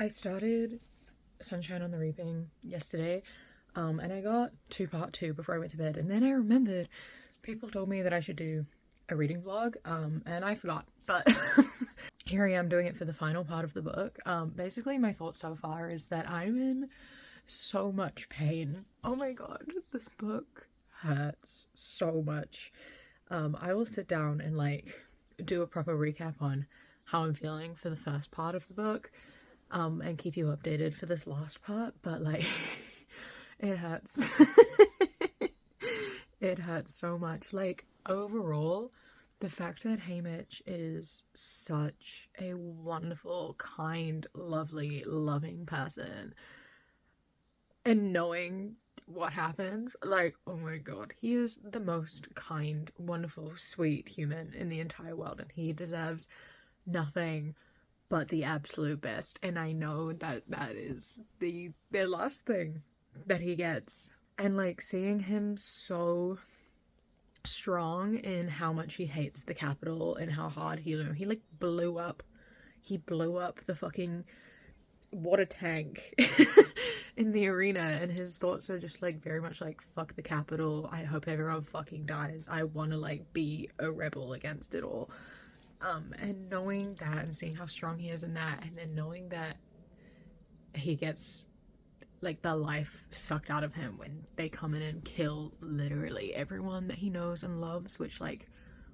I started Sunshine on the Reaping yesterday, and I got to part 2 before I went to bed, and then I remembered people told me that I should do a reading vlog, and I forgot, but here I am doing it for the final part of the book. Basically my thought so far is that I'm in so much pain. Oh my god, this book hurts so much. I will sit down and like do a proper recap on how I'm feeling for the first part of the book, and keep you updated for this last part, but like it hurts. It hurts so much. Like overall, the fact that Haymitch is such a wonderful, kind, lovely, loving person, and knowing what happens, like, oh my god, he is the most kind, wonderful, sweet human in the entire world, and he deserves nothing but the absolute best, and I know that that is the last thing that he gets. And like seeing him so strong in how much he hates the Capitol and how hard he like blew up the fucking water tank in the arena, and his thoughts are just like very much like, fuck the Capitol, I hope everyone fucking dies, I want to like be a rebel against it all. And knowing that and seeing how strong he is in that, and then knowing that he gets like the life sucked out of him when they come in and kill literally everyone that he knows and loves, which like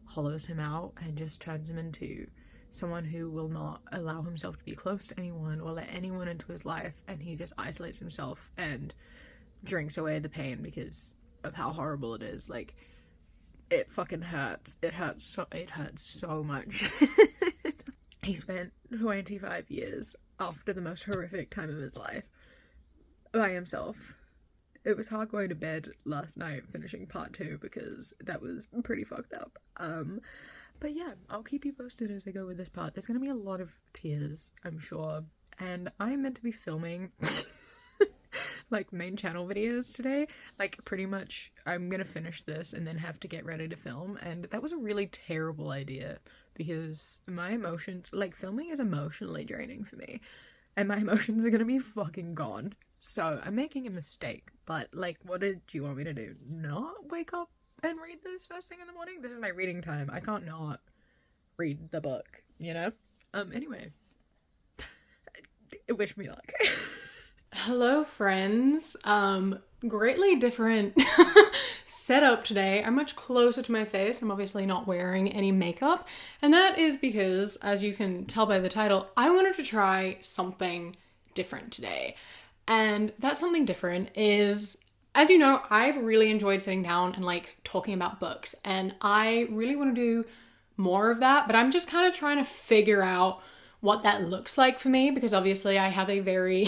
hollows him out and just turns him into someone who will not allow himself to be close to anyone or let anyone into his life, and he just isolates himself and drinks away the pain because of how horrible it is. Like, it fucking hurts. It hurts so much. He spent 25 years after the most horrific time of his life by himself. It was hard going to bed last night finishing part 2 because that was pretty fucked up. But yeah, I'll keep you posted as I go with this part. There's gonna be a lot of tears, I'm sure, and I'm meant to be filming like main channel videos today. Like pretty much I'm gonna finish this and then have to get ready to film, and that was a really terrible idea because my emotions, like filming is emotionally draining for me, and my emotions are gonna be fucking gone. So I'm making a mistake, but like, what did you want me to do? Not wake up and read this first thing in the morning? This is my reading time. I can't not read the book, you know? Anyway, wish me luck. Hello, friends. Greatly different setup today. I'm much closer to my face. I'm obviously not wearing any makeup, and that is because, as you can tell by the title, I wanted to try something different today. And that something different is, as you know, I've really enjoyed sitting down and like talking about books, and I really want to do more of that, but I'm just kind of trying to figure out what that looks like for me, because obviously I have a very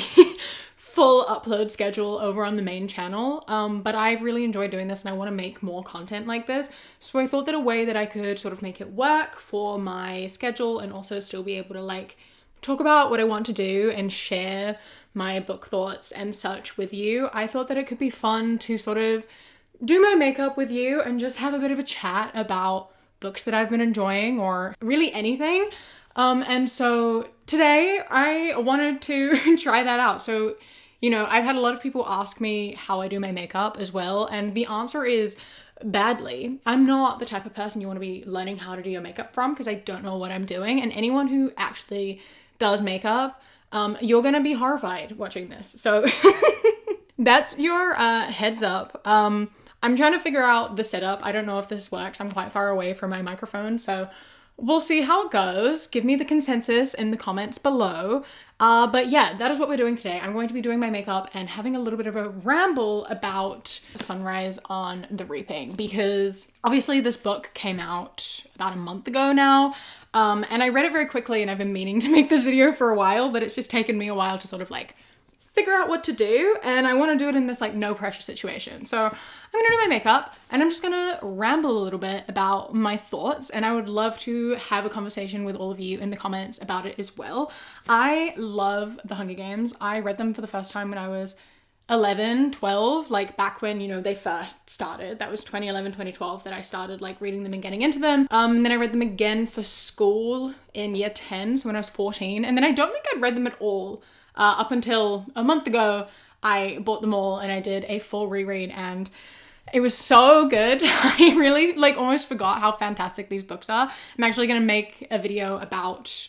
full upload schedule over on the main channel, but I've really enjoyed doing this and I want to make more content like this. So I thought that a way that I could sort of make it work for my schedule and also still be able to like talk about what I want to do and share my book thoughts and such with you, I thought that it could be fun to sort of do my makeup with you and just have a bit of a chat about books that I've been enjoying, or really anything. And so today I wanted to try that out. So, you know, I've had a lot of people ask me how I do my makeup as well, and the answer is badly. I'm not the type of person you want to be learning how to do your makeup from, because I don't know what I'm doing, and anyone who actually does makeup, you're gonna be horrified watching this. So that's your heads up. I'm trying to figure out the setup. I don't know if this works. I'm quite far away from my microphone, so we'll see how it goes. Give me the consensus in the comments below. But yeah, that is what we're doing today. I'm going to be doing my makeup and having a little bit of a ramble about Sunrise on the Reaping, because obviously this book came out about a month ago now. And I read it very quickly, and I've been meaning to make this video for a while, but it's just taken me a while to sort of like figure out what to do, and I want to do it in this like no pressure situation. So I'm gonna do my makeup and I'm just gonna ramble a little bit about my thoughts, and I would love to have a conversation with all of you in the comments about it as well. I love The Hunger Games. I read them for the first time when I was 11, 12, like back when, you know, they first started. That was 2011, 2012 that I started like reading them and getting into them. And then I read them again for school in year 10, so when I was 14. And then I don't think I'd read them at all Up until a month ago, I bought them all and I did a full reread, and it was so good. I really like almost forgot how fantastic these books are. I'm actually going to make a video about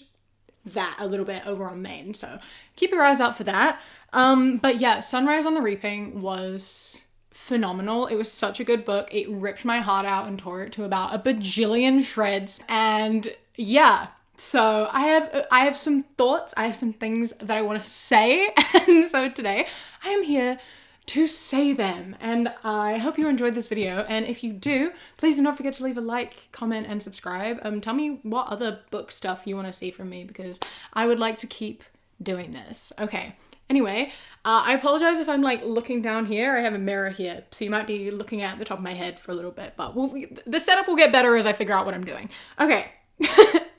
that a little bit over on Maine, so keep your eyes out for that. But yeah, Sunrise on the Reaping was phenomenal. It was such a good book. It ripped my heart out and tore it to about a bajillion shreds. And yeah, so I have some thoughts. I have some things that I want to say. And so today I am here to say them, and I hope you enjoyed this video, and if you do, please do not forget to leave a like, comment, and subscribe. Tell me what other book stuff you want to see from me, because I would like to keep doing this. Okay, anyway, I apologize if I'm like looking down here. I have a mirror here, so you might be looking at the top of my head for a little bit, but the setup will get better as I figure out what I'm doing. Okay.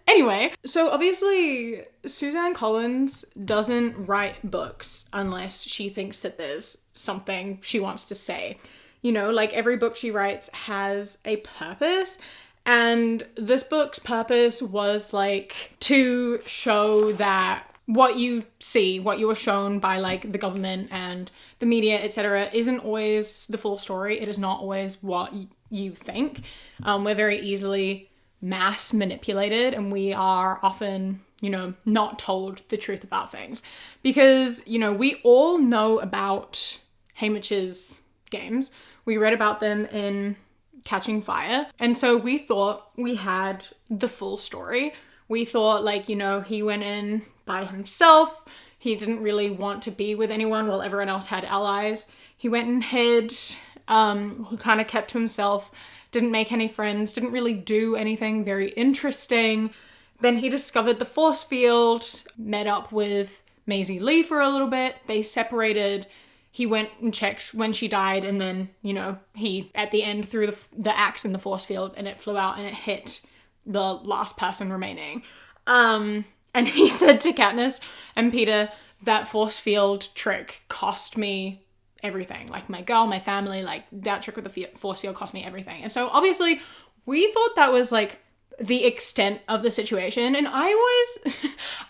Anyway, so obviously Suzanne Collins doesn't write books unless she thinks that there's something she wants to say. You know, like every book she writes has a purpose, and this book's purpose was like to show that what you see, what you are shown by like the government and the media, etc., isn't always the full story. It is not always what you think. We're very easily mass manipulated, and we are often, you know, not told the truth about things, because, you know, we all know about Haymitch's games. We read about them in Catching Fire, and so we thought we had the full story. We thought, like, you know, he went in by himself. He didn't really want to be with anyone while everyone else had allies. He went and hid, he kind of kept to himself, didn't make any friends, didn't really do anything very interesting. Then he discovered the force field, met up with Maisie Lee for a little bit. They separated. He went and checked when she died, and then, you know, he, at the end, threw the axe in the force field, and it flew out and it hit the last person remaining. And he said to Katniss and Peter, that force field trick cost me everything, like my girl, my family, like that trick with the force field cost me everything. And so obviously we thought that was like the extent of the situation, and I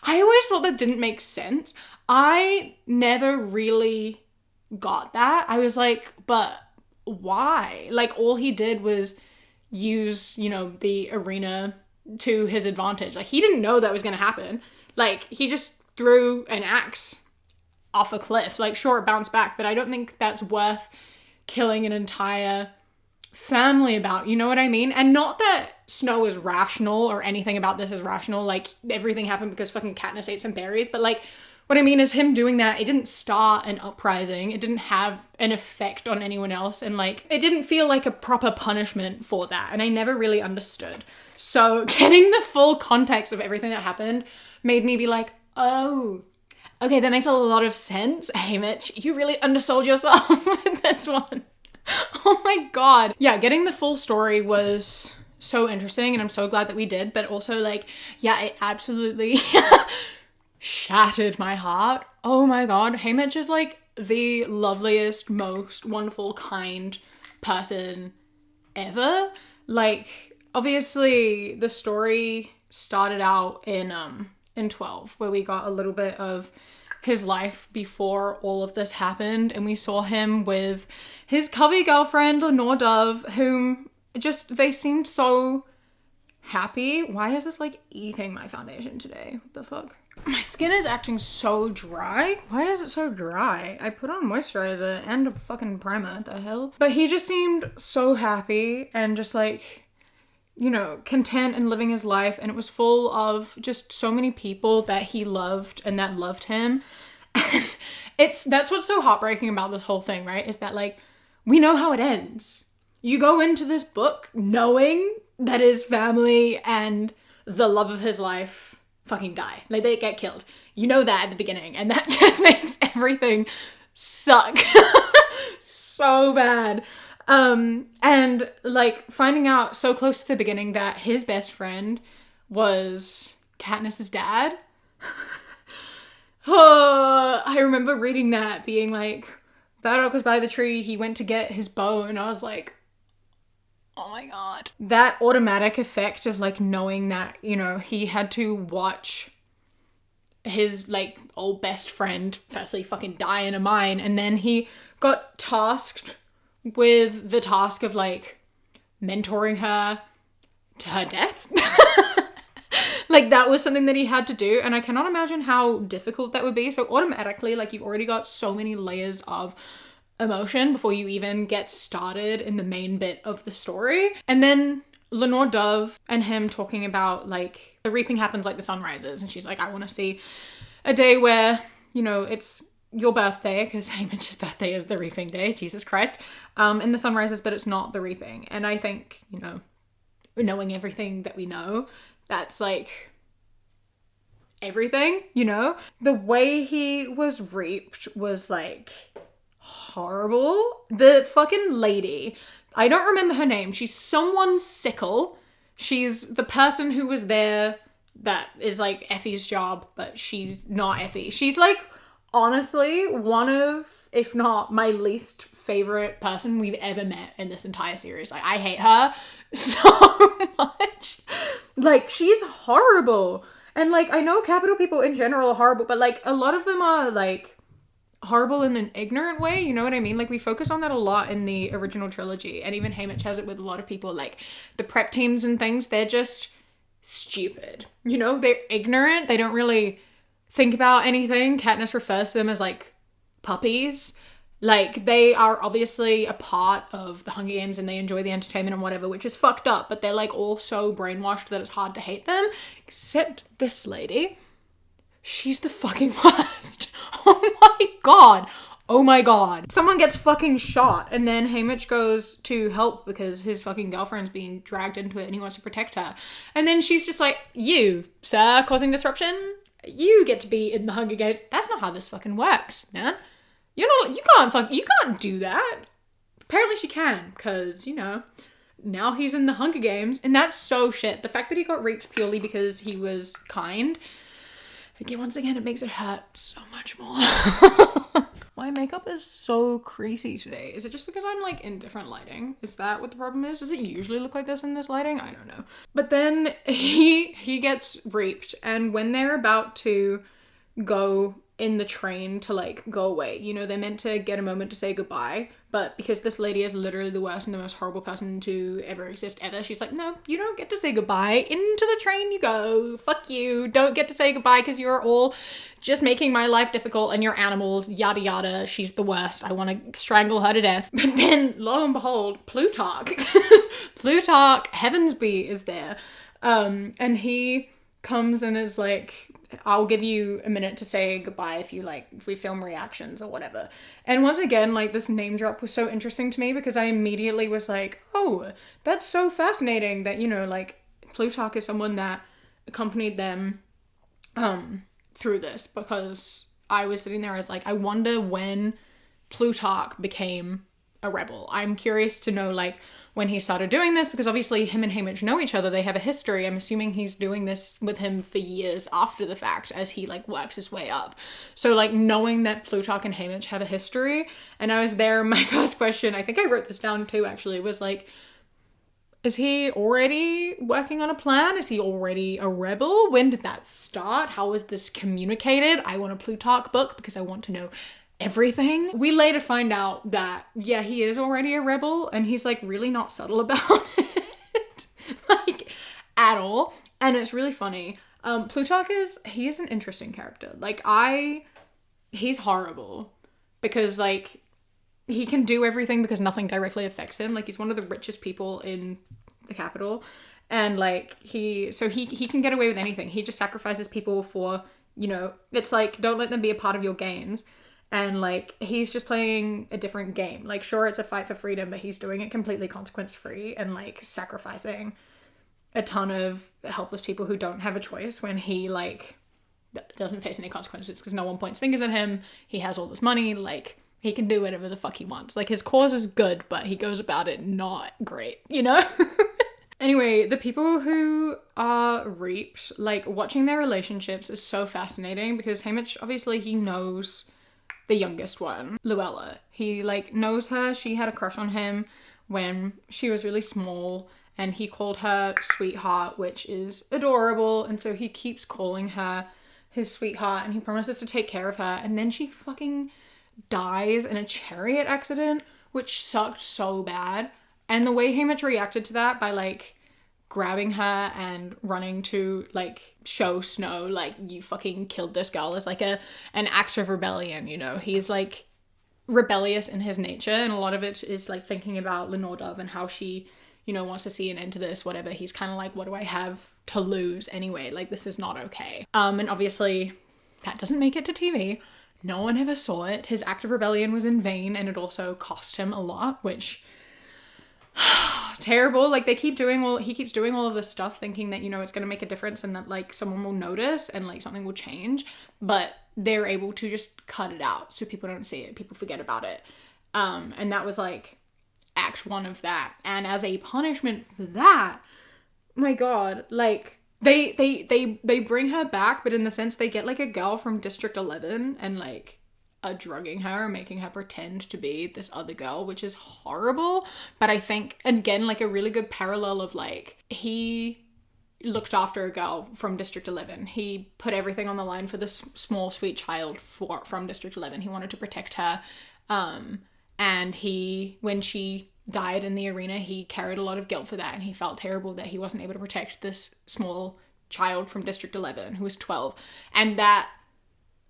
always thought that didn't make sense. I never really got that. I was like, but why? Like, all he did was use, you know, the arena to his advantage. Like, he didn't know that was gonna happen. Like, he just threw an axe off a cliff. Like, sure, it bounced back, but I don't think that's worth killing an entire family about, you know what I mean? And not that Snow is rational or anything about this is rational, like everything happened because fucking Katniss ate some berries, but like, what I mean is him doing that, it didn't start an uprising, it didn't have an effect on anyone else, and like, it didn't feel like a proper punishment for that, and I never really understood. So getting the full context of everything that happened made me be like, oh, okay, that makes a lot of sense. Haymitch, you really undersold yourself with this one. Oh my god. Yeah, getting the full story was so interesting, and I'm so glad that we did, but also like, yeah, it absolutely shattered my heart. Oh my god, Haymitch is like the loveliest, most wonderful, kind person ever. Like, obviously the story started out in 12, where we got a little bit of his life before all of this happened, and we saw him with his covey girlfriend Lenore Dove, whom just, they seemed so happy. Why is this like eating my foundation today? What the fuck? My skin is acting so dry. Why is it so dry? I put on moisturizer and a fucking primer, what the hell? But he just seemed so happy and just like, you know, content and living his life, and it was full of just so many people that he loved and that loved him. And that's what's so heartbreaking about this whole thing, right? Is that like, we know how it ends. You go into this book knowing that his family and the love of his life fucking die. Like, they get killed. You know that at the beginning, and that just makes everything suck so bad. And like finding out so close to the beginning that his best friend was Katniss's dad. Oh, I remember reading that, being like, Bardock was by the tree, he went to get his bow, and I was like, oh my god. That automatic effect of like knowing that, you know, he had to watch his like old best friend firstly fucking die in a mine, and then he got tasked with the task of like mentoring her to her death. Like that was something that he had to do, and I cannot imagine how difficult that would be. So automatically, like, you've already got so many layers of emotion before you even get started in the main bit of the story. And then Lenore Dove and him talking about like the reaping happens like the sun rises, and she's like, I want to see a day where, you know, it's your birthday, because Haymitch's birthday is the reaping day, Jesus Christ, and the sun rises, but it's not the reaping. And I think, you know, knowing everything that we know, that's like everything, you know? The way he was reaped was like horrible. The fucking lady, I don't remember her name. She's someone's sickle. She's the person who was there that is like Effie's job, but she's not Effie. She's like honestly one of, if not my least favorite person we've ever met in this entire series. Like, I hate her so much. Like, she's horrible. And like, I know capital people in general are horrible, but like a lot of them are like horrible in an ignorant way, you know what I mean? Like, we focus on that a lot in the original trilogy, and even Haymitch has it with a lot of people. Like, the prep teams and things, they're just stupid, you know? They're ignorant, they don't really think about anything. Katniss refers to them as like puppies. Like, they are obviously a part of the Hunger Games and they enjoy the entertainment and whatever, which is fucked up, but they're like all so brainwashed that it's hard to hate them. Except this lady, she's the fucking worst. Oh my god. Oh my god. Someone gets fucking shot, and then Haymitch goes to help because his fucking girlfriend's being dragged into it and he wants to protect her. And then she's just like, you, sir, causing disruption? You get to be in the Hunger Games. That's not how this fucking works, man. You can't do that. Apparently she can, because, you know, now he's in the Hunger Games, and that's so shit. The fact that he got raped purely because he was kind, again, once again, it makes it hurt so much more. My makeup is so creasy today. Is it just because I'm like in different lighting? Is that what the problem is? Does it usually look like this in this lighting? I don't know. But then he gets raped, and when they're about to go in the train to like go away, you know, they're meant to get a moment to say goodbye, but because this lady is literally the worst and the most horrible person to ever exist ever, she's like, no, you don't get to say goodbye. Into the train you go. Fuck you. Don't get to say goodbye because you're all just making my life difficult and you're animals, yada yada. She's the worst. I want to strangle her to death. But then lo and behold, Plutarch Heavensby is there, and he comes and is like, I'll give you a minute to say goodbye if we film reactions or whatever. And once again, like, this name drop was so interesting to me because I immediately was like, oh, that's so fascinating that, you know, like, Plutarch is someone that accompanied them through this, because I was sitting there as like, I wonder when Plutarch became a rebel. I'm curious to know, like, when he started doing this, because obviously him and Haymitch know each other, they have a history. I'm assuming he's doing this with him for years after the fact as he like works his way up. So like, knowing that Plutarch and Haymitch have a history, and I was there, my first question, I think I wrote this down too actually, was like, is he already working on a plan? Is he already a rebel? When did that start? How was this communicated? I want a Plutarch book because I want to know everything. We later find out that, yeah, he is already a rebel, and he's like really not subtle about it, like, at all. And it's really funny. Plutarch he is an interesting character. Like, he's horrible because like, he can do everything because nothing directly affects him. Like, he's one of the richest people in the capital, and like, he can get away with anything. He just sacrifices people for, you know, it's like, don't let them be a part of your games. And like, he's just playing a different game. Like, sure, it's a fight for freedom, but he's doing it completely consequence free and like sacrificing a ton of helpless people who don't have a choice when he like doesn't face any consequences because no one points fingers at him. He has all this money, like, he can do whatever the fuck he wants. Like, his cause is good, but he goes about it not great, you know? Anyway, the people who are reaped, like, watching their relationships is so fascinating because Haymitch, obviously, he knows the youngest one, Luella. He like knows her. She had a crush on him when she was really small, and he called her sweetheart, which is adorable. And so he keeps calling her his sweetheart, and he promises to take care of her, and then she fucking dies in a chariot accident, which sucked so bad. And the way Haymitch reacted to that by like grabbing her and running to like show Snow like, you fucking killed this girl, is like an act of rebellion, you know. He's like rebellious in his nature, and a lot of it is like thinking about Lenore Dove and how she, you know, wants to see an end to this, whatever. He's kind of like, what do I have to lose anyway? Like, this is not okay. And obviously that doesn't make it to TV. No one ever saw it. His act of rebellion was in vain, and it also cost him a lot, which terrible. Like, he keeps doing all of this stuff thinking that, you know, it's going to make a difference and that like someone will notice and like something will change, but they're able to just cut it out so people don't see it, people forget about it. And that was like act 1 of that. And as a punishment for that, my god, like they bring her back, but in the sense they get like a girl from District 11 and like are drugging her and making her pretend to be this other girl, which is horrible. But I think, again, like a really good parallel of like, he looked after a girl from District 11. He put everything on the line for this small sweet child from District 11. He wanted to protect her. And when she died in the arena, he carried a lot of guilt for that, and he felt terrible that he wasn't able to protect this small child from District 11 who was 12. And that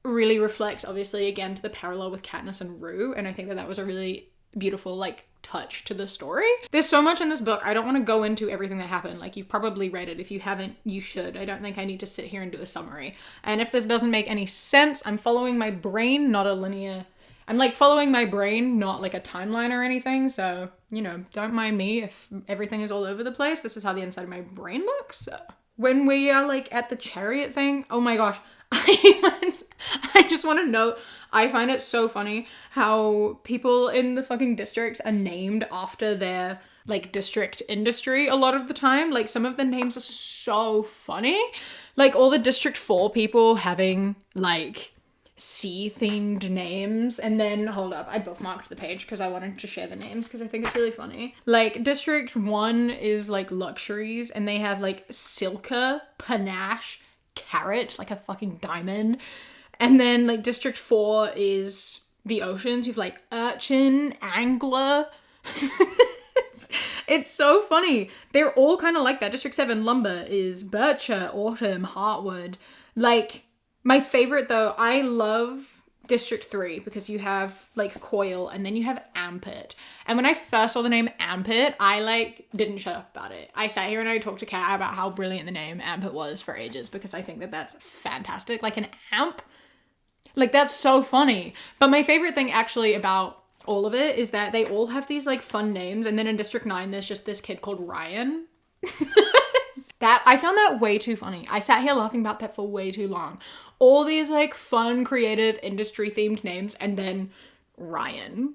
really reflects, obviously, again, to the parallel with Katniss and Rue, and I think that was a really beautiful like touch to the story. There's so much in this book. I don't want to go into everything that happened. Like, you've probably read it. If you haven't, you should. I don't think I need to sit here and do a summary. And if this doesn't make any sense, I'm following my brain, not a linear... I'm like following my brain, not like a timeline or anything. So, you know, don't mind me if everything is all over the place. This is how the inside of my brain looks. So. When we are like at the chariot thing, oh my gosh, I just want to note, I find it so funny how people in the fucking districts are named after their like district industry a lot of the time. Like, some of the names are so funny. Like, all the District 4 people having like sea themed names. And then, hold up, I bookmarked the page because I wanted to share the names because I think it's really funny. Like, District 1 is like luxuries, and they have like Silka, Panache, Carrot, like a fucking diamond. And then like District 4 is the oceans. You've like Urchin, Angler. It's so funny. They're all kind of like that. District 7 Lumber is Bircher, Autumn, Heartwood. Like, my favorite though, I love District 3 because you have like Coil and then you have Ampit. And when I first saw the name Ampit, I like didn't shut up about it. I sat here and I talked to Kat about how brilliant the name Ampit was for ages because I think that that's fantastic. Like, an amp, like, that's so funny. But my favorite thing actually about all of it is that they all have these like fun names. And then in District 9, there's just this kid called Ryan. That, I found that way too funny. I sat here laughing about that for way too long. All these like fun, creative, industry themed names, and then Ryan.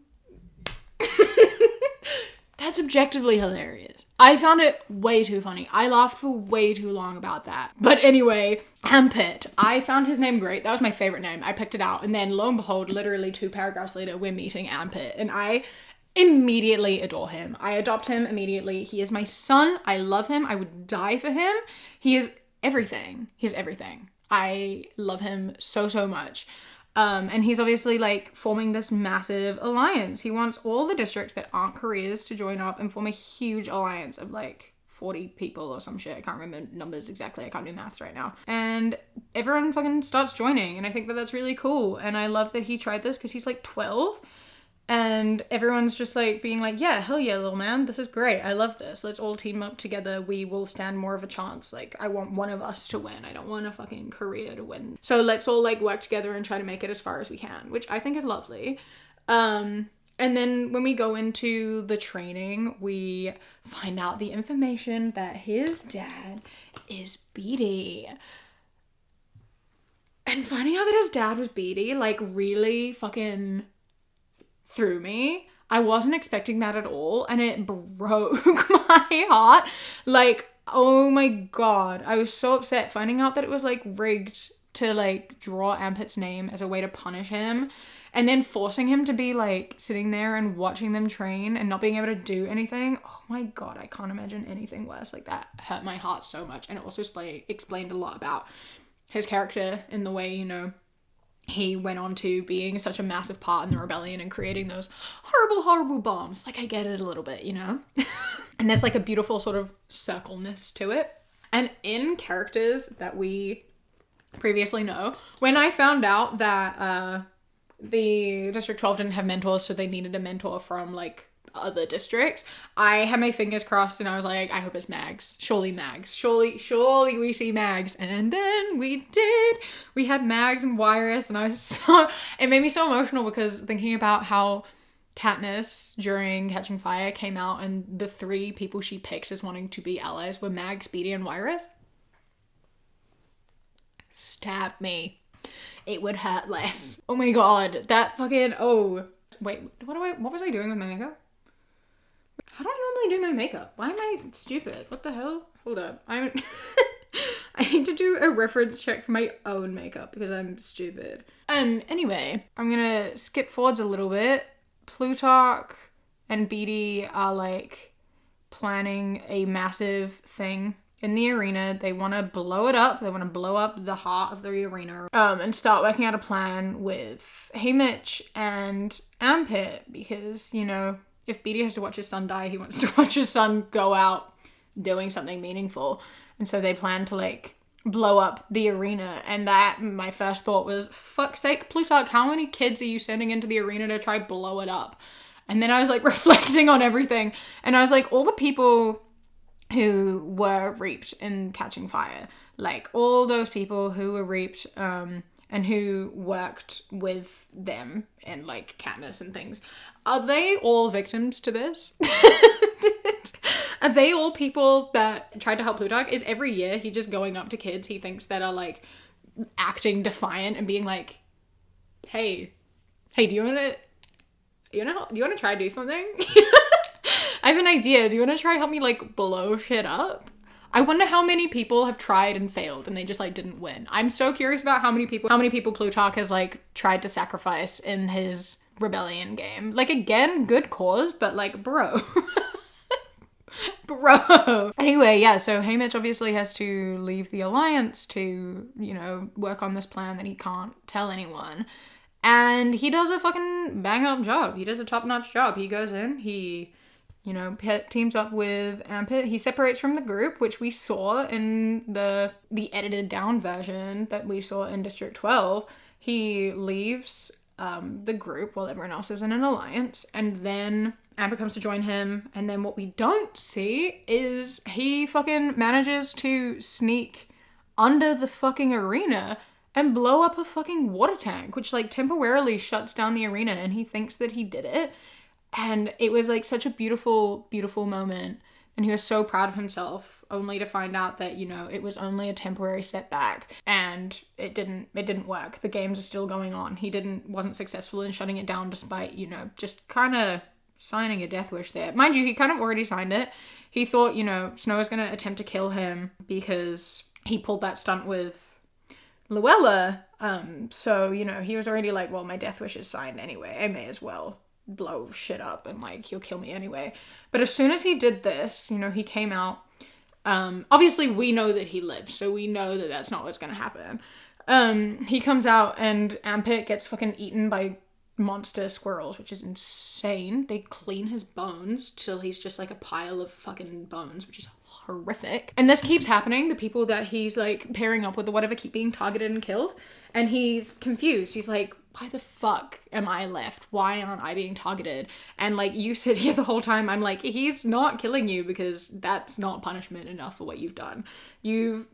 That's objectively hilarious. I found it way too funny. I laughed for way too long about that. But anyway, Ampit. I found his name great. That was my favorite name. I picked it out. And then lo and behold, literally 2 paragraphs later, we're meeting Ampit. And I immediately adore him. I adopt him immediately. He is my son. I love him. I would die for him. He is everything. He is everything. I love him so, so much. And he's obviously like forming this massive alliance. He wants all the districts that aren't careers to join up and form a huge alliance of like 40 people or some shit. I can't remember numbers exactly. I can't do maths right now. And everyone fucking starts joining. And I think that that's really cool. And I love that he tried this because he's like 12. And everyone's just like being like, yeah, hell yeah, little man. This is great. I love this. Let's all team up together. We will stand more of a chance. Like, I want one of us to win. I don't want a fucking career to win. So let's all like work together and try to make it as far as we can, which I think is lovely. And then when we go into the training, we find out the information that his dad is Beatty. And finding out that his dad was Beatty, like, really fucking through me. I wasn't expecting that at all, and it broke my heart. Like, oh my god, I was so upset finding out that it was like rigged to like draw Ampit's name as a way to punish him, and then forcing him to be like sitting there and watching them train and not being able to do anything. Oh my god, I can't imagine anything worse. Like, that hurt my heart so much, and it also explained a lot about his character in the way, you know, he went on to being such a massive part in the rebellion and creating those horrible, horrible bombs. Like, I get it a little bit, you know? And there's like a beautiful sort of circleness to it. And in characters that we previously know, when I found out that the District 12 didn't have mentors, so they needed a mentor from like other districts, I had my fingers crossed and I was like, I hope it's Mags. Surely Mags. Surely we see Mags. And then we did. We had Mags and Wirus, and I was so, it made me so emotional because thinking about how Katniss during Catching Fire came out and the 3 people she picked as wanting to be allies were Mag, Speedy, and Wirus. Stab me. It would hurt less. Oh my god, that fucking, oh. Wait, what was I doing with my makeup? How do I normally do my makeup? Why am I stupid? What the hell? Hold up. I need to do a reference check for my own makeup because I'm stupid. Anyway, I'm gonna skip forwards a little bit. Plutarch and Beatty are like planning a massive thing in the arena. They want to blow it up. They want to blow up the heart of the arena. And start working out a plan with Haymitch and Ampit because, you know, if Beatty has to watch his son die, he wants to watch his son go out doing something meaningful. And so they plan to like blow up the arena. And that, my first thought was, fuck's sake, Plutarch, how many kids are you sending into the arena to try blow it up? And then I was like reflecting on everything. And I was like, all the people who were reaped in Catching Fire, like all those people who were reaped, and who worked with them and like Katniss and things, are they all victims to this? Are they all people that tried to help Plutarch? Is every year he just going up to kids he thinks that are like acting defiant and being like, hey, do you want to try to do something? I have an idea. Do you want to try help me like blow shit up? I wonder how many people have tried and failed and they just like didn't win. I'm so curious about how many people Plutarch has like tried to sacrifice in his rebellion game. Like, again, good cause, but like, bro. Bro. Anyway, yeah, so Haymitch obviously has to leave the Alliance to, you know, work on this plan that he can't tell anyone. And he does a fucking bang-up job. He does a top-notch job. He goes in, he, you know, teams up with Ampit. He separates from the group, which we saw in the edited down version that we saw in District 12. He leaves the group while everyone else is in an alliance, and then Ampit comes to join him, and then what we don't see is he fucking manages to sneak under the fucking arena and blow up a fucking water tank, which like temporarily shuts down the arena, and he thinks that he did it. And it was like such a beautiful, beautiful moment. And he was so proud of himself, only to find out that, you know, it was only a temporary setback and it didn't work. The games are still going on. He wasn't successful in shutting it down despite, you know, just kind of signing a death wish there. Mind you, he kind of already signed it. He thought, you know, Snow was going to attempt to kill him because he pulled that stunt with Luella. So, you know, he was already like, well, my death wish is signed anyway. I may as well blow shit up and like he'll kill me anyway. But as soon as he did this, you know, he came out. Obviously we know that he lived, so we know that that's not what's gonna happen. He comes out and Ampit gets fucking eaten by monster squirrels, which is insane. They clean his bones till he's just like a pile of fucking bones, which is horrific. And this keeps happening. The people that he's like pairing up with or whatever keep being targeted and killed, and he's confused. He's like, why the fuck am I left? Why aren't I being targeted? And like, you sit here the whole time, I'm like, he's not killing you because that's not punishment enough for what you've done. You've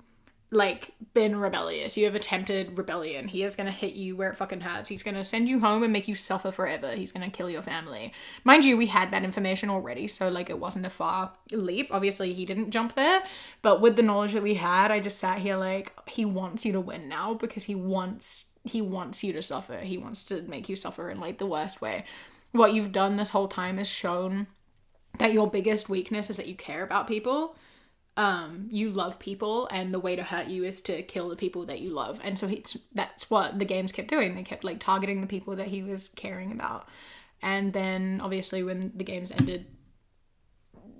like been rebellious. You have attempted rebellion. He is gonna hit you where it fucking hurts. He's gonna send you home and make you suffer forever. He's gonna kill your family. Mind you, we had that information already, so like it wasn't a far leap. Obviously he didn't jump there, but with the knowledge that we had, I just sat here like, he wants you to win now because he wants you to suffer. He wants to make you suffer in like the worst way. What you've done this whole time is shown that your biggest weakness is that you care about people. You love people, and the way to hurt you is to kill the people that you love. And so that's what the games kept doing. They kept like targeting the people that he was caring about. And then obviously when the games ended,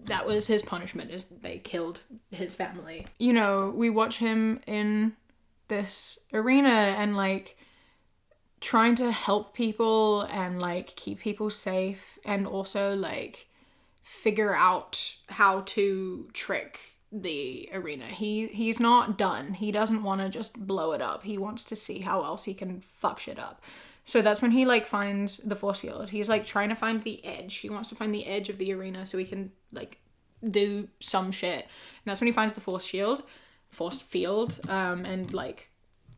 that was his punishment, is they killed his family. You know, we watch him in this arena and like trying to help people and like keep people safe, and also like figure out how to trick the arena. He's not done. He doesn't want to just blow it up. He wants to see how else he can fuck shit up. So that's when he like finds the force field. He's like trying to find the edge. He wants to find the edge of the arena so he can like do some shit. And that's when he finds the force field, and like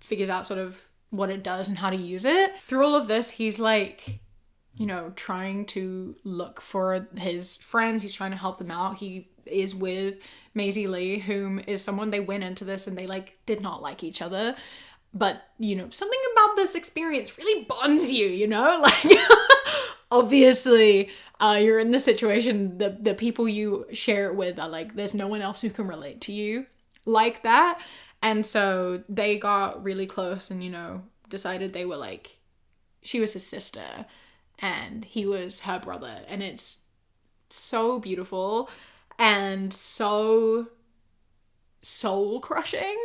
figures out sort of what it does and how to use it. Through all of this, he's like, you know, trying to look for his friends. He's trying to help them out. He is with Maisie Lee, whom is someone they went into this and they like did not like each other. But, you know, something about this experience really bonds you, you know? Like, obviously, you're in this situation, the people you share it with are like, there's no one else who can relate to you like that. And so they got really close and, you know, decided they were like, she was his sister and he was her brother. And it's so beautiful and so soul crushing.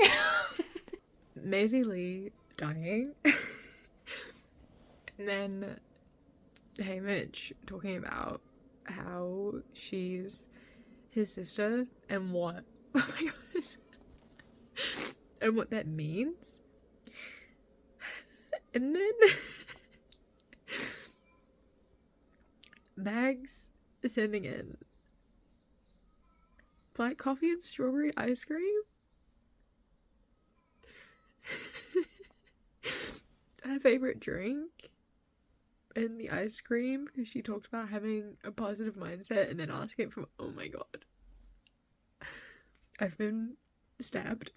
Maisie Lee dying. And then Haymitch talking about how she's his sister and what, oh my god, and what that means. And then Mags is sending in black coffee and strawberry ice cream. Her favorite drink and the ice cream, because she talked about having a positive mindset and then asking for, oh my god, I've been stabbed.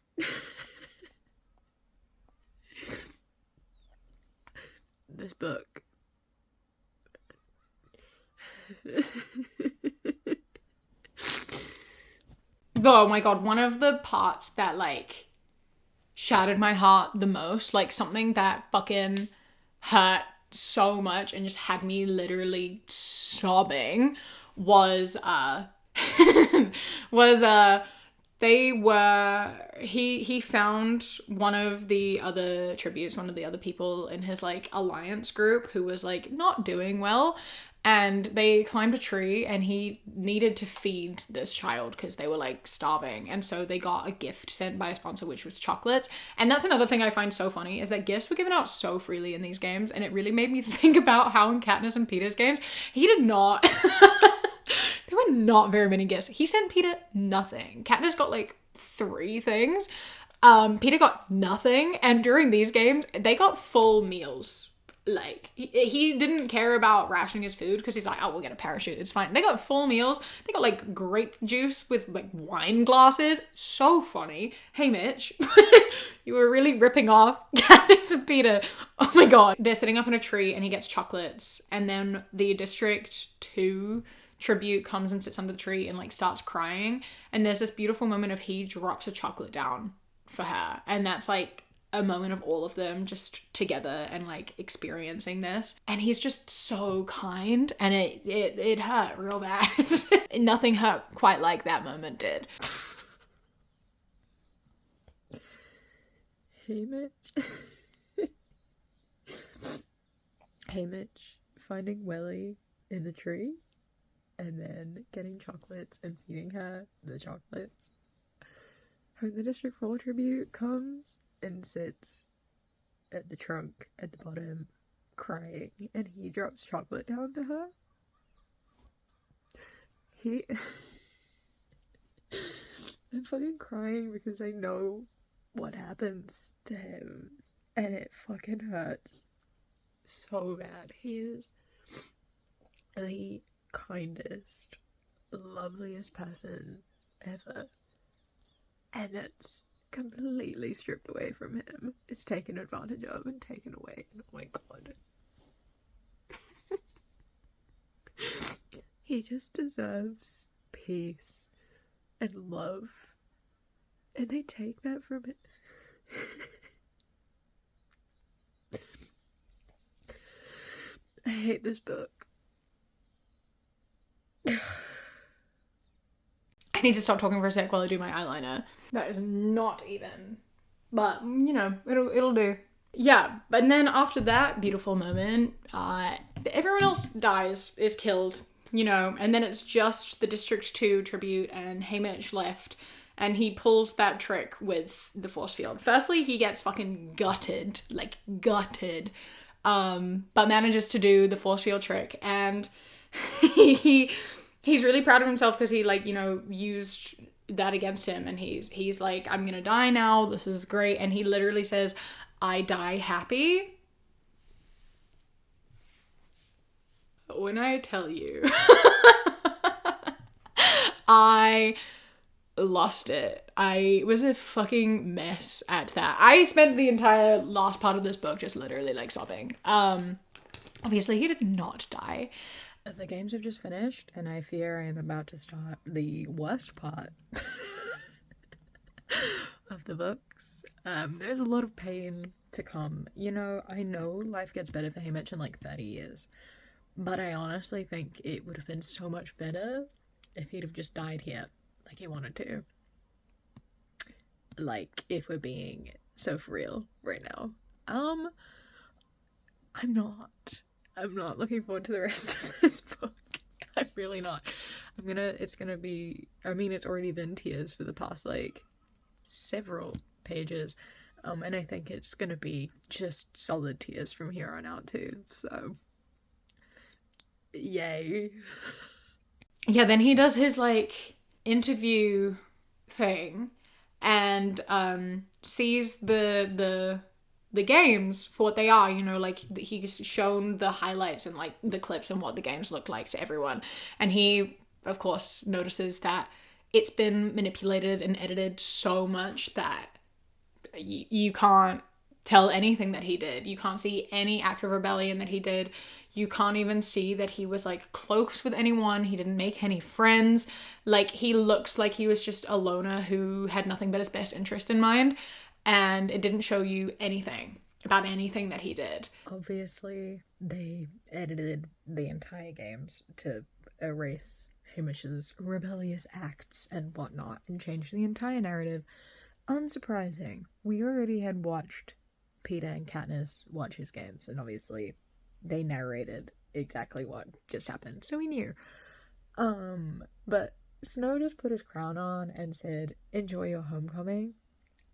This book. Oh my god, one of the parts that like shattered my heart the most, like something that fucking hurt so much and just had me literally sobbing, was he found one of the other tributes, one of the other people in his like alliance group who was like not doing well, and they climbed a tree and he needed to feed this child because they were like starving. And so they got a gift sent by a sponsor, which was chocolates. And that's another thing I find so funny, is that gifts were given out so freely in these games. And it really made me think about how in Katniss and Peter's games, he did not, there were not very many gifts. He sent Peter nothing. Katniss got like 3 things. Peter got nothing. And during these games, they got full meals. Like, he didn't care about rationing his food because he's like, oh, we'll get a parachute, it's fine. They got full meals. They got like grape juice with like wine glasses. So funny. Hey Mitch, you were really ripping off Katniss and Peter. Oh my god. They're sitting up in a tree and he gets chocolates, and then the District 2 tribute comes and sits under the tree and like starts crying, and there's this beautiful moment of he drops a chocolate down for her, and that's like a moment of all of them just together and like experiencing this. And he's just so kind, and it hurt real bad. Nothing hurt quite like that moment did. Hey Mitch. Hey Mitch finding Welly in the tree and then getting chocolates and feeding her the chocolates. When the District 4 tribute comes and sits at the trunk at the bottom crying, and he drops chocolate down to her. I'm fucking crying because I know what happens to him, and it fucking hurts so bad. He is the kindest, loveliest person ever, and it's completely stripped away from him. It's taken advantage of and taken away. And oh my god. He just deserves peace and love. And they take that from him. I hate this book. I need to stop talking for a sec while I do my eyeliner. That is not even but you know, it'll do. Yeah, and then after that beautiful moment, everyone else dies, is killed, you know, and then it's just the District 2 tribute and Haymitch left, and he pulls that trick with the force field. Firstly, he gets fucking gutted, like gutted, but manages to do the force field trick, and he's really proud of himself because he, like, you know, used that against him, and he's like, I'm gonna die now, this is great, and he literally says, I die happy. When I tell you, I lost it. I was a fucking mess at that. I spent the entire last part of this book just literally like sobbing. Obviously he did not die. The games have just finished and I fear I am about to start the worst part of the books. There's a lot of pain to come. You know, I know life gets better for Haymitch in like 30 years, but I honestly think it would have been so much better if he'd have just died here like he wanted to. Like, if we're being so for real right now. I'm not looking forward to the rest of this book. I'm really not. It's already been tears for the past like several pages, and I think it's gonna be just solid tears from here on out too, so yay. Yeah, then he does his like interview thing and sees the games for what they are, you know, like he's shown the highlights and like the clips and what the games look like to everyone, and he of course notices that it's been manipulated and edited so much that you can't tell anything that he did. You can't see any act of rebellion that he did. You can't even see that he was like close with anyone. He didn't make any friends. Like, he looks like he was just a loner who had nothing but his best interest in mind, and it didn't show you anything about anything that he did. Obviously, they edited the entire games to erase Haymitch's rebellious acts and whatnot and change the entire narrative. Unsurprising. We already had watched Peter and Katniss watch his games, and obviously they narrated exactly what just happened, so we knew. But Snow just put his crown on and said, enjoy your homecoming,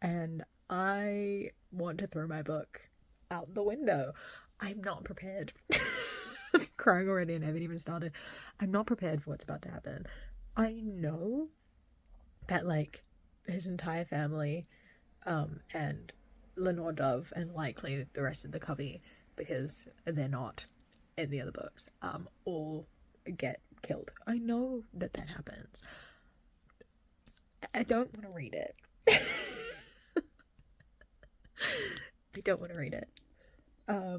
and I want to throw my book out the window. I'm not prepared. I'm crying already and I haven't even started. I'm not prepared for what's about to happen. I know that, like, his entire family, and Lenore Dove, and likely the rest of the Covey, because they're not in the other books, all get killed. I know that happens. I don't want to read it. I don't want to read it.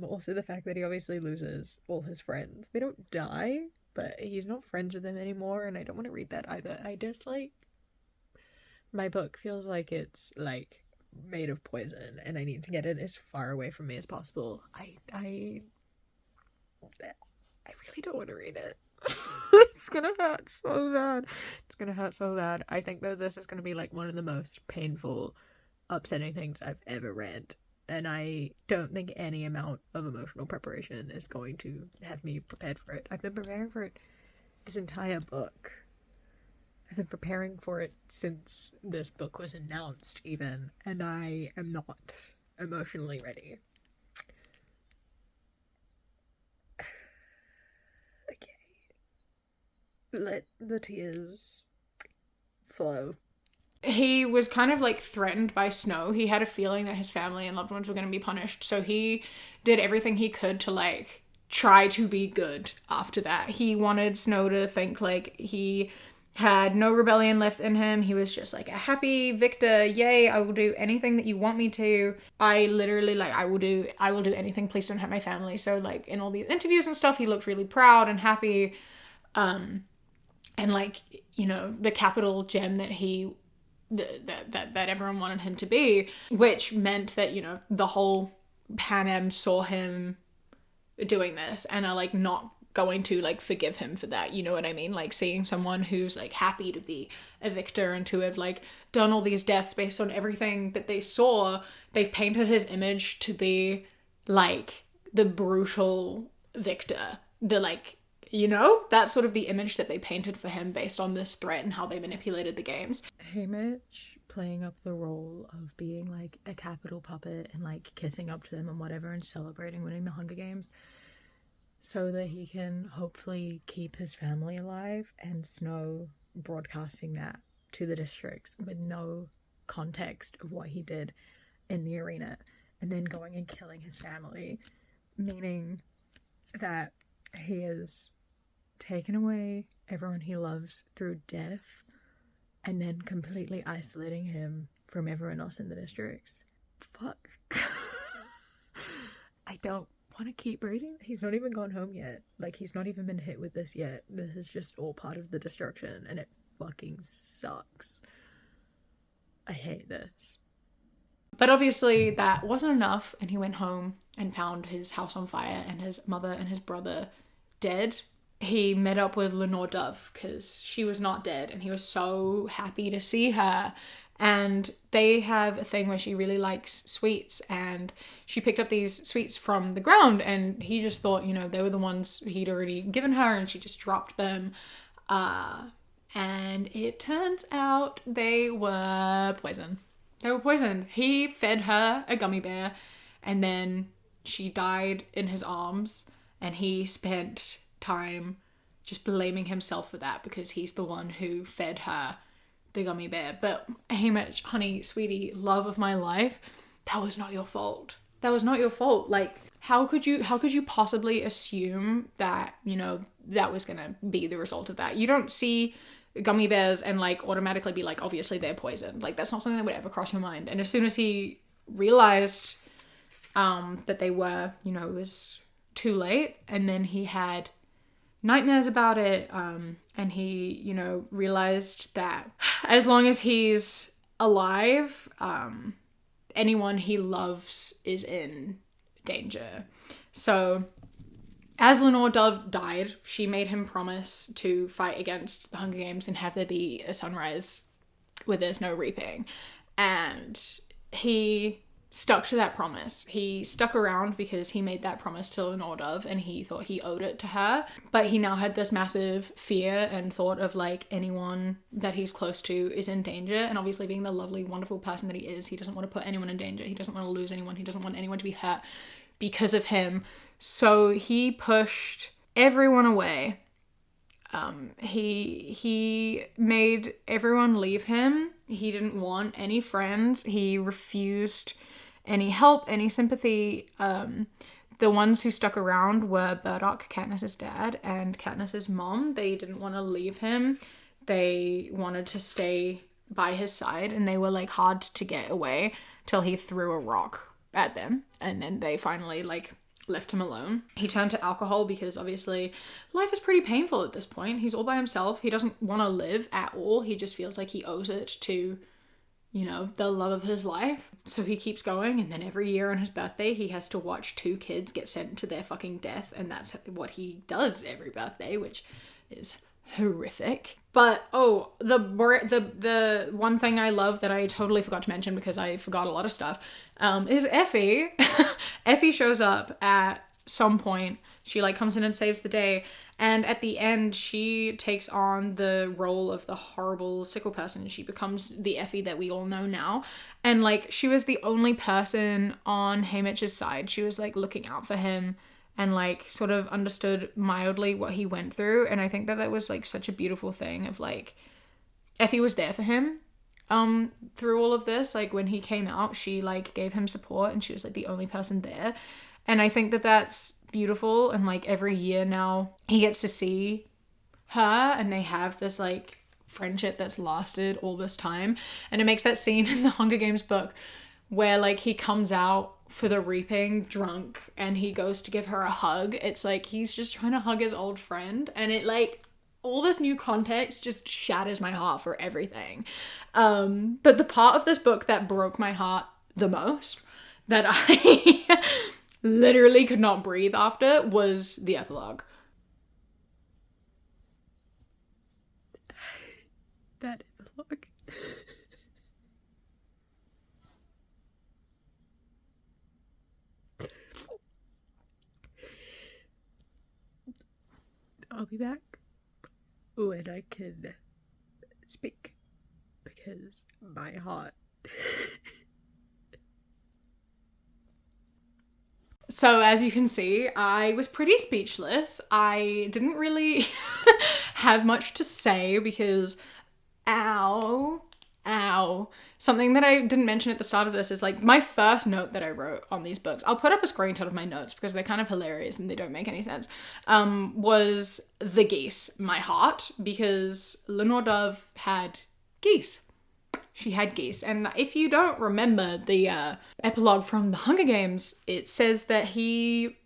Also the fact that he obviously loses all his friends. They don't die, but he's not friends with them anymore, and I don't want to read that either. I just, like, my book feels like it's, like, made of poison, and I need to get it as far away from me as possible. I really don't want to read it. It's gonna hurt so bad. It's gonna hurt so bad. I think that this is gonna be, like, one of the most painful, upsetting things I've ever read. And I don't think any amount of emotional preparation is going to have me prepared for it. I've been preparing for it this entire book. I've been preparing for it since this book was announced, even, and I am not emotionally ready. Okay. Let the tears flow. He was kind of, like, threatened by Snow. He had a feeling that his family and loved ones were going to be punished, so he did everything he could to, like, try to be good after that. He wanted Snow to think, like, he had no rebellion left in him. He was just, like, a happy victor. Yay, I will do anything that you want me to. I literally, like, I will do anything. Please don't hurt my family. So, like, in all these interviews and stuff, he looked really proud and happy. And, like, you know, the capital gem that he... that everyone wanted him to be, which meant that, you know, the whole Panem saw him doing this and are, like, not going to like forgive him for that, you know what I mean? Like seeing someone who's like happy to be a victor and to have like done all these deaths based on everything that they saw, they've painted his image to be like the brutal victor, the like, you know, that's sort of the image that they painted for him based on this threat and how they manipulated the games. Haymitch playing up the role of being like a capital puppet and like kissing up to them and whatever and celebrating winning the Hunger Games so that he can hopefully keep his family alive, and Snow broadcasting that to the districts with no context of what he did in the arena, and then going and killing his family, meaning that he has taken away everyone he loves through death and then completely isolating him from everyone else in the districts. Fuck. I don't want to keep reading. He's not even gone home yet. Like, he's not even been hit with this yet. This is just all part of the destruction, and it fucking sucks. I hate this. But obviously that wasn't enough, and he went home and found his house on fire and his mother and his brother dead. He met up with Lenore Dove because she was not dead, and he was so happy to see her. And they have a thing where she really likes sweets, and she picked up these sweets from the ground, and he just thought, you know, they were the ones he'd already given her, and she just dropped them. And it turns out they were poison. They were poison. He fed her a gummy bear, and then she died in his arms, and he spent time just blaming himself for that because he's the one who fed her the gummy bear. But Haymitch, honey, sweetie, love of my life, that was not your fault. That was not your fault. Like, how could you possibly assume that, you know, that was gonna be the result of that? You don't see gummy bears and like automatically be like, obviously they're poisoned. Like, that's not something that would ever cross your mind. And as soon as he realized that they were, you know, it was too late, and then he had nightmares about it, and he, you know, realized that as long as he's alive, anyone he loves is in danger. So as Lenore Dove died, she made him promise to fight against the Hunger Games and have there be a sunrise where there's no reaping. And he stuck to that promise. He stuck around because he made that promise to Lenore Dove and he thought he owed it to her. But he now had this massive fear and thought of like anyone that he's close to is in danger. And obviously being the lovely, wonderful person that he is, he doesn't want to put anyone in danger. He doesn't want to lose anyone. He doesn't want anyone to be hurt because of him. So he pushed everyone away. He made everyone leave him. He didn't want any friends. He refused any help, any sympathy. The ones who stuck around were Burdock, Katniss's dad, and Katniss's mom. They didn't want to leave him. They wanted to stay by his side, and they were like hard to get away till he threw a rock at them, and then they finally like left him alone. He turned to alcohol because obviously life is pretty painful at this point. He's all by himself. He doesn't want to live at all. He just feels like he owes it to, you know, the love of his life. So he keeps going, and then every year on his birthday he has to watch 2 kids get sent to their fucking death, and that's what he does every birthday, which is horrific. But the one thing I love that I totally forgot to mention because I forgot a lot of stuff is Effie. Effie shows up at some point. She like comes in and saves the day, and at the end she takes on the role of the horrible sickle person. She becomes the Effie that we all know now, and like she was the only person on Haymitch's side. She was like looking out for him and like sort of understood mildly what he went through. And I think that was like such a beautiful thing of like Effie was there for him through all of this. Like when he came out, she like gave him support, and she was like the only person there. And I think that that's beautiful. And like every year now he gets to see her, and they have this like friendship that's lasted all this time. And it makes that scene in the Hunger Games book where like he comes out for the reaping drunk and he goes to give her a hug. It's like he's just trying to hug his old friend, and it like all this new context just shatters my heart for everything. But the part of this book that broke my heart the most, that I literally could not breathe after, was the epilogue. that epilogue. I'll be back when I can speak, because my heart. So as you can see, I was pretty speechless. I didn't really have much to say because, ow. Something that I didn't mention at the start of this is like my first note that I wrote on these books. I'll put up a screenshot of my notes because they're kind of hilarious and they don't make any sense. Was the geese, my heart, because Lenore Dove had geese. She had geese. And if you don't remember the epilogue from the Hunger Games, it says that he,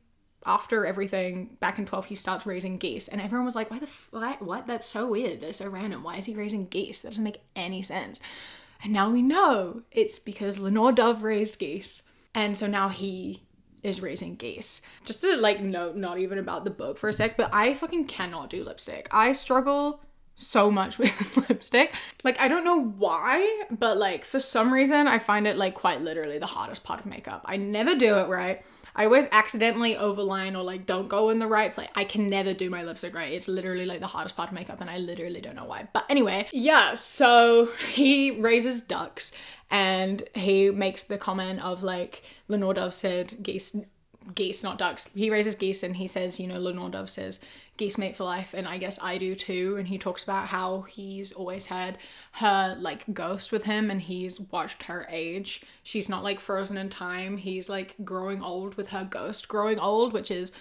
after everything, back in 12, he starts raising geese. And everyone was like, what? That's so weird. That's so random. Why is he raising geese? That doesn't make any sense. And now we know it's because Lenore Dove raised geese. And so now he is raising geese. Just to like note, not even about the book for a sec, but I fucking cannot do lipstick. I struggle so much with lipstick. Like, I don't know why, but like for some reason I find it like quite literally the hardest part of makeup. I never do it right. I always accidentally overline or like don't go in the right place. I can never do my lipstick right. It's literally like the hardest part of makeup and I literally don't know why. But anyway, yeah, so he raises ducks and he makes the comment of like, Lenore Dove said geese, not ducks. He raises geese and he says, you know, Lenore Dove says geese mate for life, and I guess I do too. And he talks about how he's always had her like ghost with him and he's watched her age. She's not like frozen in time. He's like growing old with her ghost growing old, which is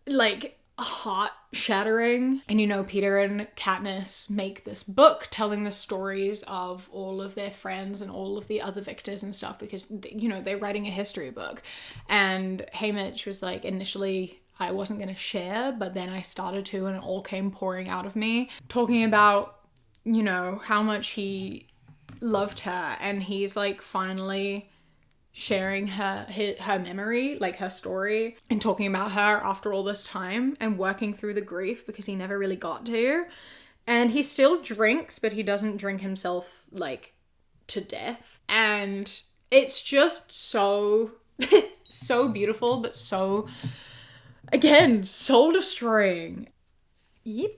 like heart shattering. And you know, Peter and Katniss make this book telling the stories of all of their friends and all of the other victors and stuff because, you know, they're writing a history book. And Haymitch was like, initially I wasn't going to share, but then I started to and it all came pouring out of me, talking about, you know, how much he loved her. And he's like finally sharing her memory, like her story, and talking about her after all this time and working through the grief because he never really got to. And he still drinks, but he doesn't drink himself like to death. And it's just so, so beautiful, but so, again, soul destroying. Yep.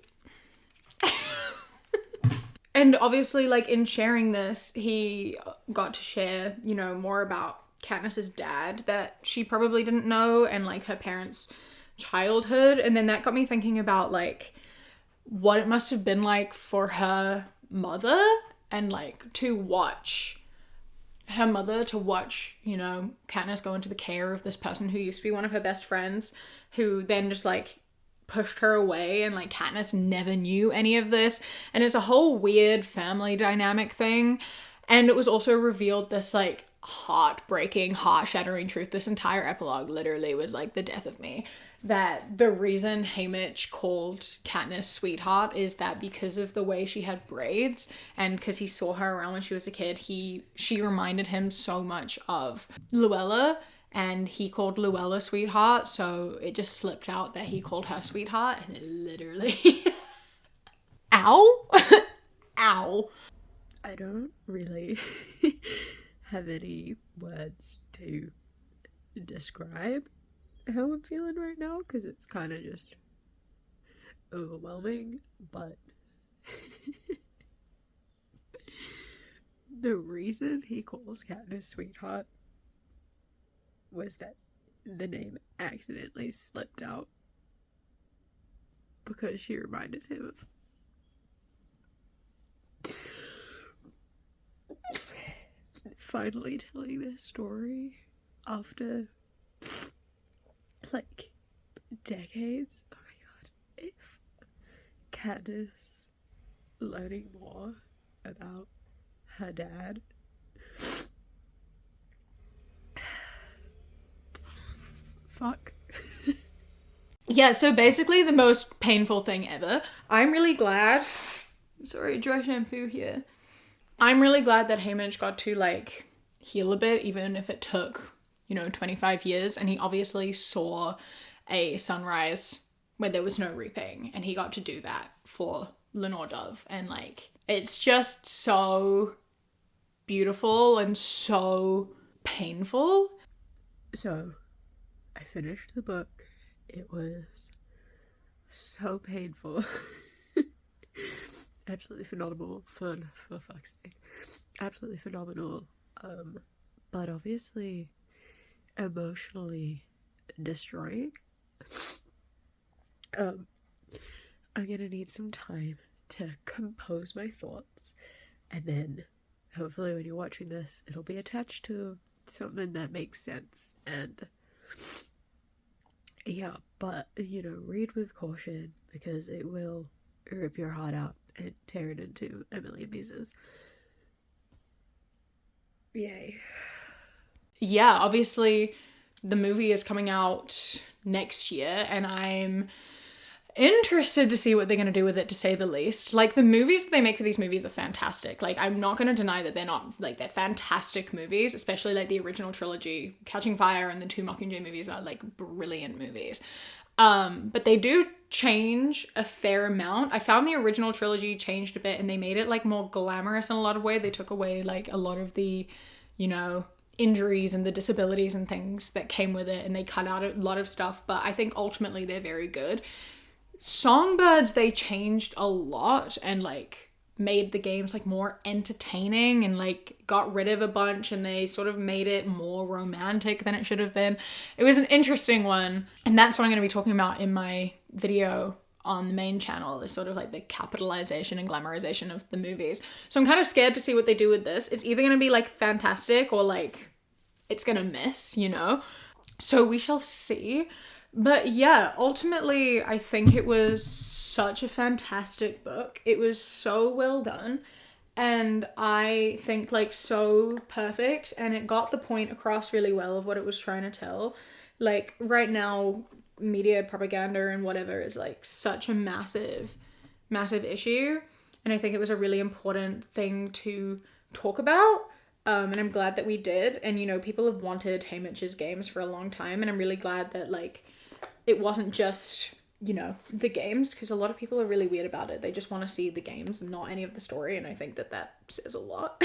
And obviously, like, in sharing this, he got to share, you know, more about Katniss's dad that she probably didn't know and, like, her parents' childhood. And then that got me thinking about, like, what it must have been like for her mother and, like, to watch, you know, Katniss go into the care of this person who used to be one of her best friends, who then just, like, pushed her away, and like Katniss never knew any of this, and it's a whole weird family dynamic thing. And it was also revealed this like heartbreaking, heart-shattering truth. This entire epilogue literally was like the death of me, that the reason Haymitch called Katniss sweetheart is that because of the way she had braids, and because he saw her around when she was a kid, she reminded him so much of Luella. And he called Luella sweetheart, so it just slipped out that he called her sweetheart, and it literally... Ow! Ow. I don't really have any words to describe how I'm feeling right now, because it's kind of just overwhelming, but the reason he calls Katniss sweetheart was that the name accidentally slipped out because she reminded him of finally telling this story after like decades. Oh my god, if Katniss learning more about her dad. Fuck. Yeah, so basically the most painful thing ever. I'm really glad... Sorry, dry shampoo here. I'm really glad that Haymitch got to, like, heal a bit, even if it took, you know, 25 years. And he obviously saw a sunrise where there was no reaping. And he got to do that for Lenore Dove, and like it's just so beautiful and so painful. So I finished the book. It was so painful. Absolutely phenomenal. Fun, for fuck's sake. Absolutely phenomenal. But obviously emotionally destroying. I'm gonna need some time to compose my thoughts, and then hopefully when you're watching this, it'll be attached to something that makes sense. And yeah, but read with caution, because it will rip your heart out and tear it into a million pieces. Yay. Yeah, obviously the movie is coming out next year, and I'm interested to see what they're going to do with it, to say the least. Like, the movies that they make for these movies are fantastic. Like, I'm not going to deny that they're not, like, they're fantastic movies, especially like the original trilogy. Catching Fire and the two Mockingjay movies are like brilliant movies. But they do change a fair amount. I found the original trilogy changed a bit, and they made it like more glamorous in a lot of ways. They took away like a lot of the, injuries and the disabilities and things that came with it, and they cut out a lot of stuff. But I think ultimately they're very good. Songbirds, they changed a lot and like made the games like more entertaining, and like got rid of a bunch, and they sort of made it more romantic than it should have been. It was an interesting one, and that's what I'm going to be talking about in my video on the main channel, is sort of like the capitalization and glamorization of the movies. So I'm kind of scared to see what they do with this. It's either going to be like fantastic or like it's going to miss, So we shall see. But yeah, ultimately, I think it was such a fantastic book. It was so well done, and I think like so perfect, and it got the point across really well of what it was trying to tell. Like, right now, media propaganda and whatever is like such a massive issue, and I think it was a really important thing to talk about. And I'm glad that we did. And people have wanted Haymitch's games for a long time, and I'm really glad that like it wasn't just, the games, because a lot of people are really weird about it. They just want to see the games and not any of the story, and I think that says a lot.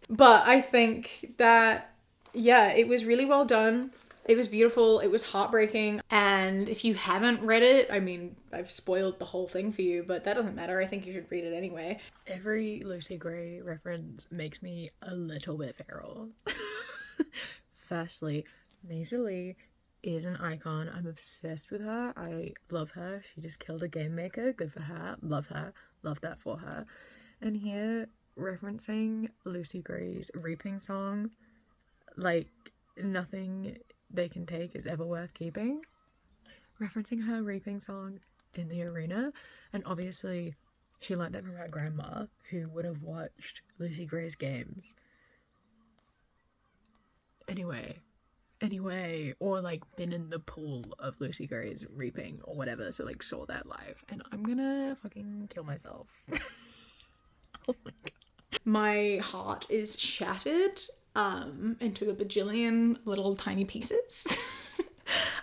But I think that, yeah, it was really well done. It was beautiful. It was heartbreaking. And if you haven't read it, I mean, I've spoiled the whole thing for you, but that doesn't matter. I think you should read it anyway. Every Lucy Gray reference makes me a little bit feral. Firstly, Maisie Lee is an icon. I'm obsessed with her. I love her. She just killed a game maker. Good for her. Love her. Love that for her. And here, referencing Lucy Gray's Reaping song, like nothing they can take is ever worth keeping. Referencing her Reaping song in the arena, and obviously she learned that from her grandma, who would have watched Lucy Gray's games. Anyway, or like been in the pool of Lucy Gray's Reaping or whatever, so like saw that live, and I'm gonna fucking kill myself. Oh my god. My heart is shattered into a bajillion little tiny pieces.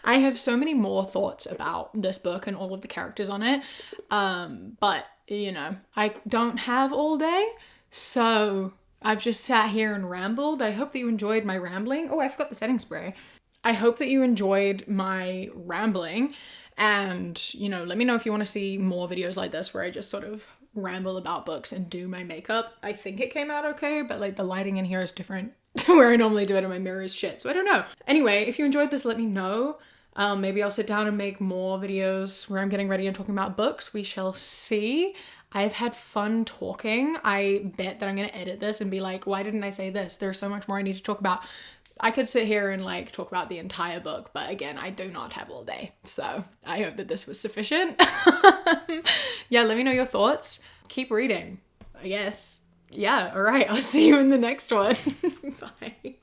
I have so many more thoughts about this book and all of the characters on it, but I don't have all day, so I've just sat here and rambled. I hope that you enjoyed my rambling. Oh, I forgot the setting spray. I hope that you enjoyed my rambling, and let me know if you want to see more videos like this where I just sort of ramble about books and do my makeup. I think it came out okay, but like the lighting in here is different to where I normally do it, and my mirror is shit, so I don't know. Anyway, if you enjoyed this, let me know. Maybe I'll sit down and make more videos where I'm getting ready and talking about books. We shall see. I've had fun talking. I bet that I'm going to edit this and be like, why didn't I say this? There's so much more I need to talk about. I could sit here and like talk about the entire book, but again, I do not have all day. So I hope that this was sufficient. Yeah, let me know your thoughts. Keep reading, I guess. Yeah, all right. I'll see you in the next one. Bye.